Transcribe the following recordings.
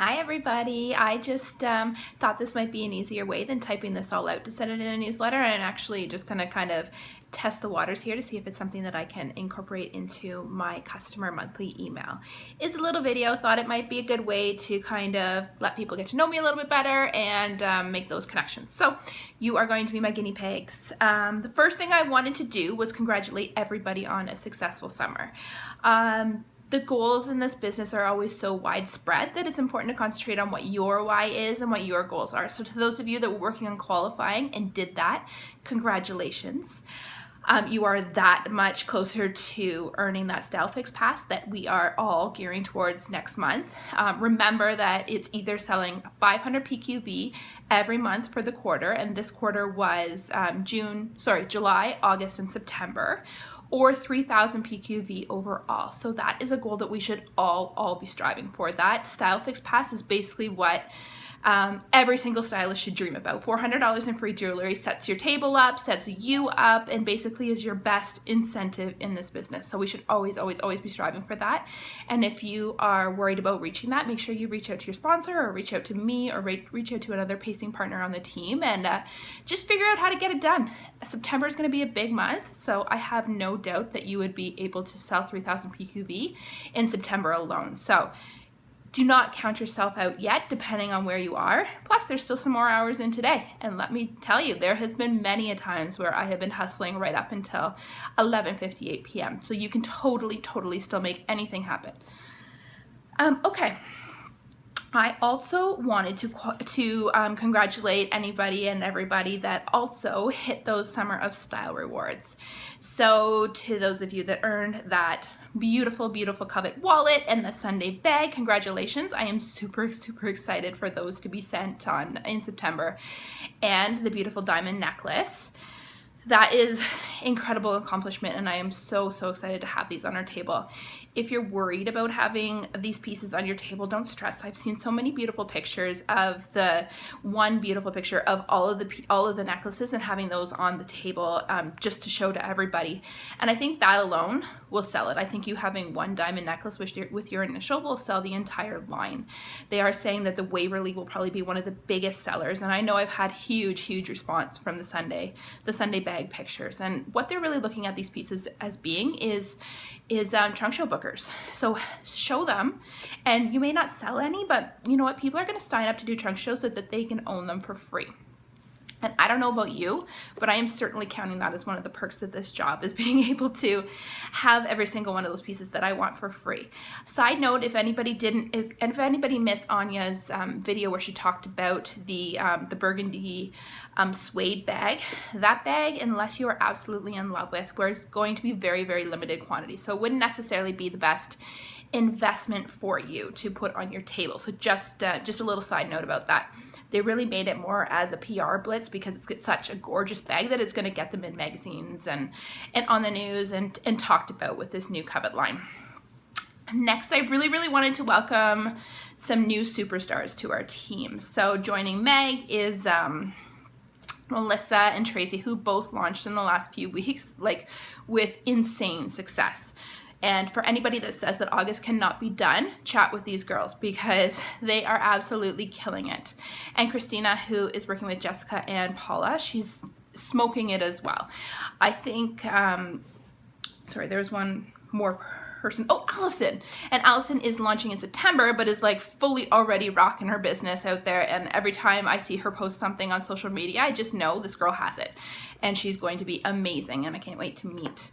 Hi everybody, I just thought this might be an easier way than typing this all out to send it in a newsletter, and actually just gonna kind of test the waters here to see if it's something that I can incorporate into my customer monthly email. It's a little video, thought it might be a good way to kind of let people get to know me a little bit better and make those connections. So you are going to be my guinea pigs. The first thing I wanted to do was congratulate everybody on a successful summer. The goals in this business are always so widespread that it's important to concentrate on what your why is and what your goals are. So to those of you that were working on qualifying and did that, congratulations. You are that much closer to earning that Style Fix pass that we are all gearing towards next month. Remember that it's either selling 500 PQV every month for the quarter, and this quarter was July, August, and September, or 3,000 PQV overall. So that is a goal that we should all be striving for. That Style Fix pass is basically what every single stylist should dream about. $400 in free jewelry sets your table up, sets you up, and basically is your best incentive in this business. So we should always be striving for that. And if you are worried about reaching that, make sure you reach out to your sponsor or reach out to me or reach out to another pacing partner on the team and just figure out how to get it done. September is going to be a big month, so I have no doubt that you would be able to sell 3,000 PQV in September alone. So do not count yourself out yet, depending on where you are. Plus, there's still some more hours in today. And let me tell you, there has been many a times where I have been hustling right up until 11:58 p.m. So you can totally still make anything happen. Okay. I also wanted to congratulate anybody and everybody that also hit those Summer of Style rewards. So to those of you that earned that beautiful covet wallet and the Sunday bag, congratulations. I am super excited for those to be sent in September. And the beautiful diamond necklace. That is incredible accomplishment, and I am so excited to have these on our table. If you're worried about having these pieces on your table, don't stress. I've seen so many beautiful pictures of the one beautiful picture of all of the necklaces and having those on the table just to show to everybody. And I think that alone will sell it. I think you having one diamond necklace with your initial will sell the entire line. They are saying that the Waverly will probably be one of the biggest sellers, and I know I've had huge response from the Sunday bag pictures. And what they're really looking at these pieces as being is trunk show bookers. So show them, and you may not sell any, but you know what? People are going to sign up to do trunk shows so that they can own them for free. And I don't know about you, but I am certainly counting that as one of the perks of this job, is being able to have every single one of those pieces that I want for free. Side note, if anybody missed Anya's video where she talked about the burgundy suede bag, that bag, unless you are absolutely in love with, is going to be very limited quantity. So it wouldn't necessarily be the best investment for you to put on your table. So just a little side note about that. They really made it more as a PR blitz because it's such a gorgeous bag that it's going to get them in magazines and on the news and talked about with this new covet line. Next, I really wanted to welcome some new superstars to our team. So joining Meg is Melissa and Tracy, who both launched in the last few weeks, like with insane success. And for anybody that says that August cannot be done, chat with these girls because they are absolutely killing it. And Christina, who is working with Jessica and Paula, she's smoking it as well. I think, there's one more person. Oh, Allison. And Allison is launching in September, but is like fully already rocking her business out there. And every time I see her post something on social media, I just know this girl has it. And she's going to be amazing, and I can't wait to meet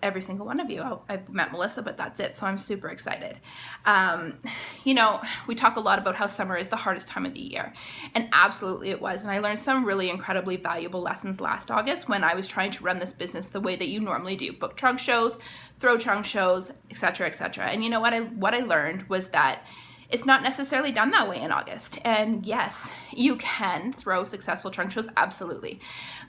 every single one of you. I've met Melissa, but that's it, so I'm super excited. You know, we talk a lot about how summer is the hardest time of the year, and absolutely it was, and I learned some really incredibly valuable lessons last August when I was trying to run this business the way that you normally do. Book trunk shows, throw trunk shows, etc. And you know what I learned was that it's not necessarily done that way in August. And yes, you can throw successful trunk shows, absolutely.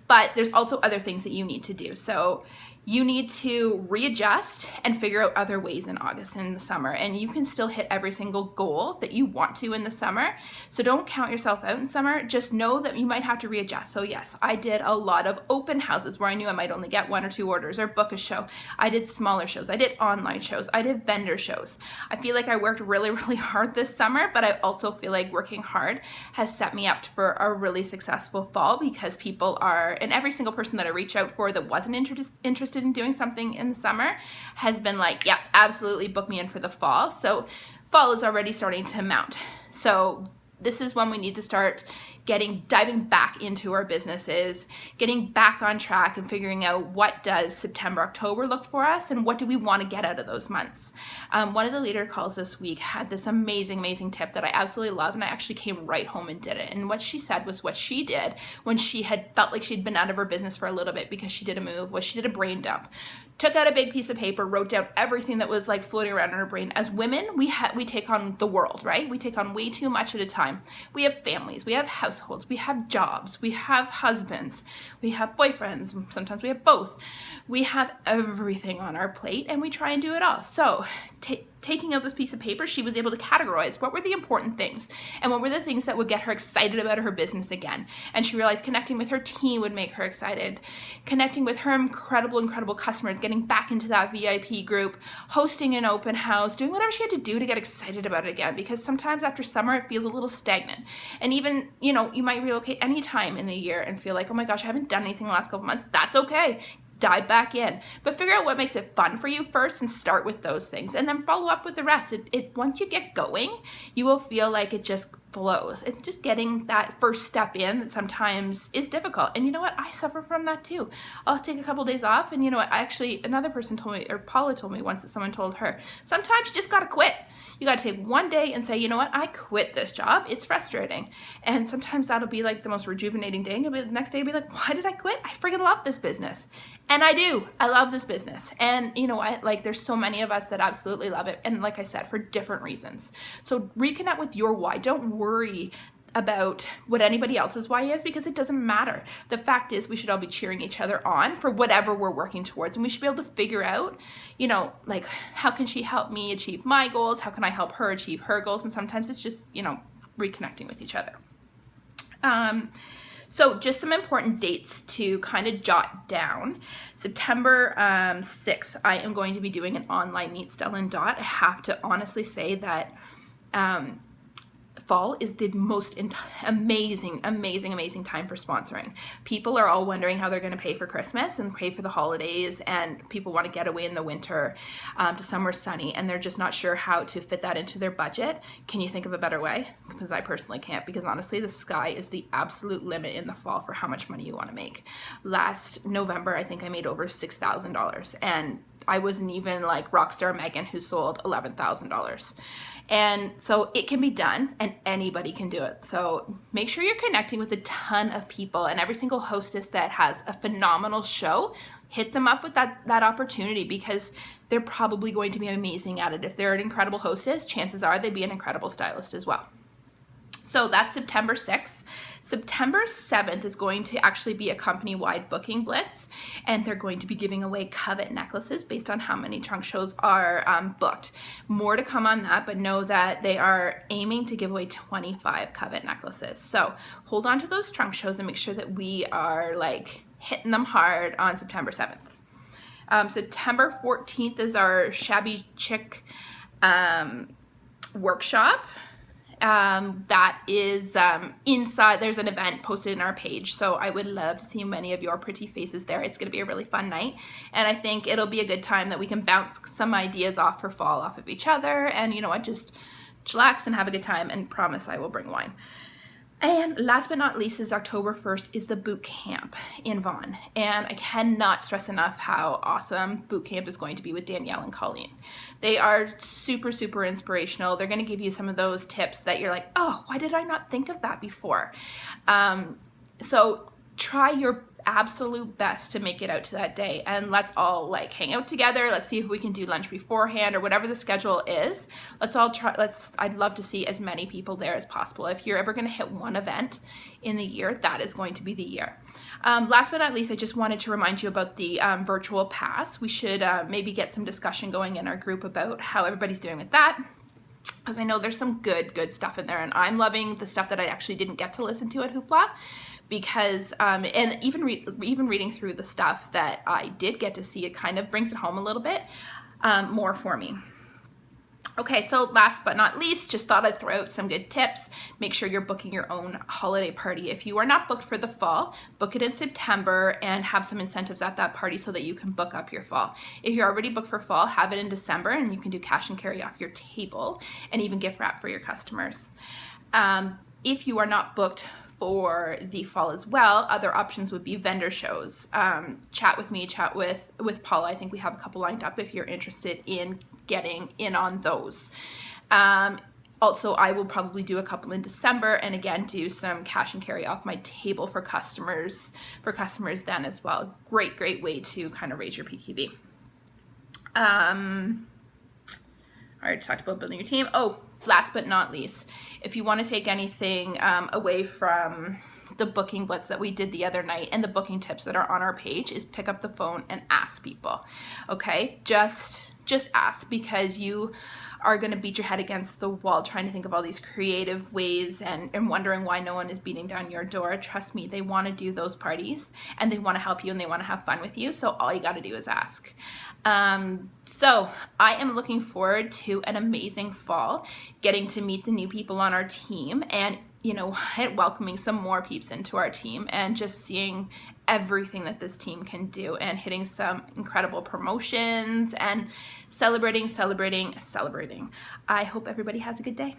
But there's also other things that you need to do. So you need to readjust and figure out other ways in August and in the summer. And you can still hit every single goal that you want to in the summer. So don't count yourself out in summer. Just know that you might have to readjust. So yes, I did a lot of open houses where I knew I might only get 1 or 2 orders or book a show. I did smaller shows. I did online shows. I did vendor shows. I feel like I worked really, really hard this summer, but I also feel like working hard has set me up for a really successful fall, because people are, and every single person that I reach out for that wasn't interested in doing something in the summer has been like, yeah, absolutely, book me in for the fall. So fall is already starting to mount. So this is when we need to start diving back into our businesses, getting back on track and figuring out what does September, October look for us, and what do we want to get out of those months. One of the leader calls this week had this amazing, amazing tip that I absolutely love, and I actually came right home and did it. And what she said was what she did when she had felt like she'd been out of her business for a little bit because she did a move, was she did a brain dump. Took out a big piece of paper, wrote down everything that was like floating around in her brain. As women, we take on the world, right? We take on way too much at a time. We have families, we have households, we have jobs, we have husbands, we have boyfriends, sometimes we have both. We have everything on our plate and we try and do it all. So taking out this piece of paper, she was able to categorize what were the important things and what were the things that would get her excited about her business again. And she realized connecting with her team would make her excited, connecting with her incredible customers, getting back into that VIP group, hosting an open house, doing whatever she had to do to get excited about it again, because sometimes after summer it feels a little stagnant. And even, you might relocate any time in the year and feel like, oh my gosh, I haven't done anything the last couple months. That's okay. Dive back in, but figure out what makes it fun for you first and start with those things, and then follow up with the rest. Once you get going, you will feel like it just flows. It's just getting that first step in that sometimes is difficult. And you know what? I suffer from that too. I'll take a couple days off, and another person told me, or Paula told me once that someone told her, sometimes you just gotta quit. You gotta take one day and say, you know what? I quit this job. It's frustrating. And sometimes that'll be like the most rejuvenating day. And the next day you'll be like, why did I quit? I freaking love this business. And I do. I love this business. And you know what? Like, there's so many of us that absolutely love it. And like I said, for different reasons. So reconnect with your why. Don't worry about what anybody else's why is, because it doesn't matter. The fact is, we should all be cheering each other on for whatever we're working towards, and we should be able to figure out, like, how can she help me achieve my goals? How can I help her achieve her goals? And sometimes it's just, reconnecting with each other. So just some important dates to kind of jot down. September 6th, I am going to be doing an online Meet Stella and Dot. I have to honestly say that fall is the most amazing time for sponsoring. People are all wondering how they're going to pay for Christmas and pay for the holidays, and people want to get away in the winter to somewhere sunny, and they're just not sure how to fit that into their budget. Can you think of a better way? Because I personally can't, because honestly, the sky is the absolute limit in the fall for how much money you want to make. Last November, I think I made over $6,000, and I wasn't even like rockstar Megan, who sold $11,000. And so it can be done, and anybody can do it. So make sure you're connecting with a ton of people, and every single hostess that has a phenomenal show, hit them up with that opportunity, because they're probably going to be amazing at it. If they're an incredible hostess, chances are they'd be an incredible stylist as well. So that's September 6th. September 7th is going to actually be a company-wide booking blitz, and they're going to be giving away covet necklaces based on how many trunk shows are booked. More to come on that, but know that they are aiming to give away 25 covet necklaces. So hold on to those trunk shows and make sure that we are like hitting them hard on September 7th. September 14th is our Shabby Chic workshop. That is inside. There's an event posted in our page, so I would love to see many of your pretty faces there. It's going to be a really fun night, and I think it'll be a good time that we can bounce some ideas off for fall off of each other, and just chillax and have a good time, and promise I will bring wine. And last but not least is October 1st is the boot camp in Vaughan. And I cannot stress enough how awesome boot camp is going to be with Danielle and Colleen. They are super, super inspirational. They're going to give you some of those tips that you're like, oh, why did I not think of that before? So try your absolute best to make it out to that day, and let's all like hang out together. Let's see if we can do lunch beforehand or whatever the schedule is. Let's all try. I'd love to see as many people there as possible. If you're ever going to hit one event in the year, that is going to be the year. Last but not least, I just wanted to remind you about the virtual pass. We should maybe get some discussion going in our group about how everybody's doing with that, because I know there's some good stuff in there, and I'm loving the stuff that I actually didn't get to listen to at Hoopla, because and even reading through the stuff that I did get to see, it kind of brings it home a little bit more for me. Okay, so last but not least, just thought I'd throw out some good tips. Make sure you're booking your own holiday party. If you are not booked for the fall, book it in September and have some incentives at that party so that you can book up your fall. If you're already booked for fall, have it in December, and you can do cash and carry off your table and even gift wrap for your customers. If you are not booked for the fall as well, other options would be vendor shows. Chat with me, chat with Paula. I think we have a couple lined up if you're interested in getting in on those. Also, I will probably do a couple in December, and again do some cash and carry off my table for customers then as well. Great way to kind of raise your PQB. I already talked about building your team. Oh, last but not least, if you want to take anything away from the booking blitz that we did the other night and the booking tips that are on our page, is pick up the phone and ask people. Okay, just ask, because you are going to beat your head against the wall trying to think of all these creative ways and wondering why no one is beating down your door. Trust me, they want to do those parties and they want to help you and they want to have fun with you. So all you got to do is ask. So I am looking forward to an amazing fall, getting to meet the new people on our team, and welcoming some more peeps into our team, and just seeing everything that this team can do, and hitting some incredible promotions and celebrating. I hope everybody has a good day.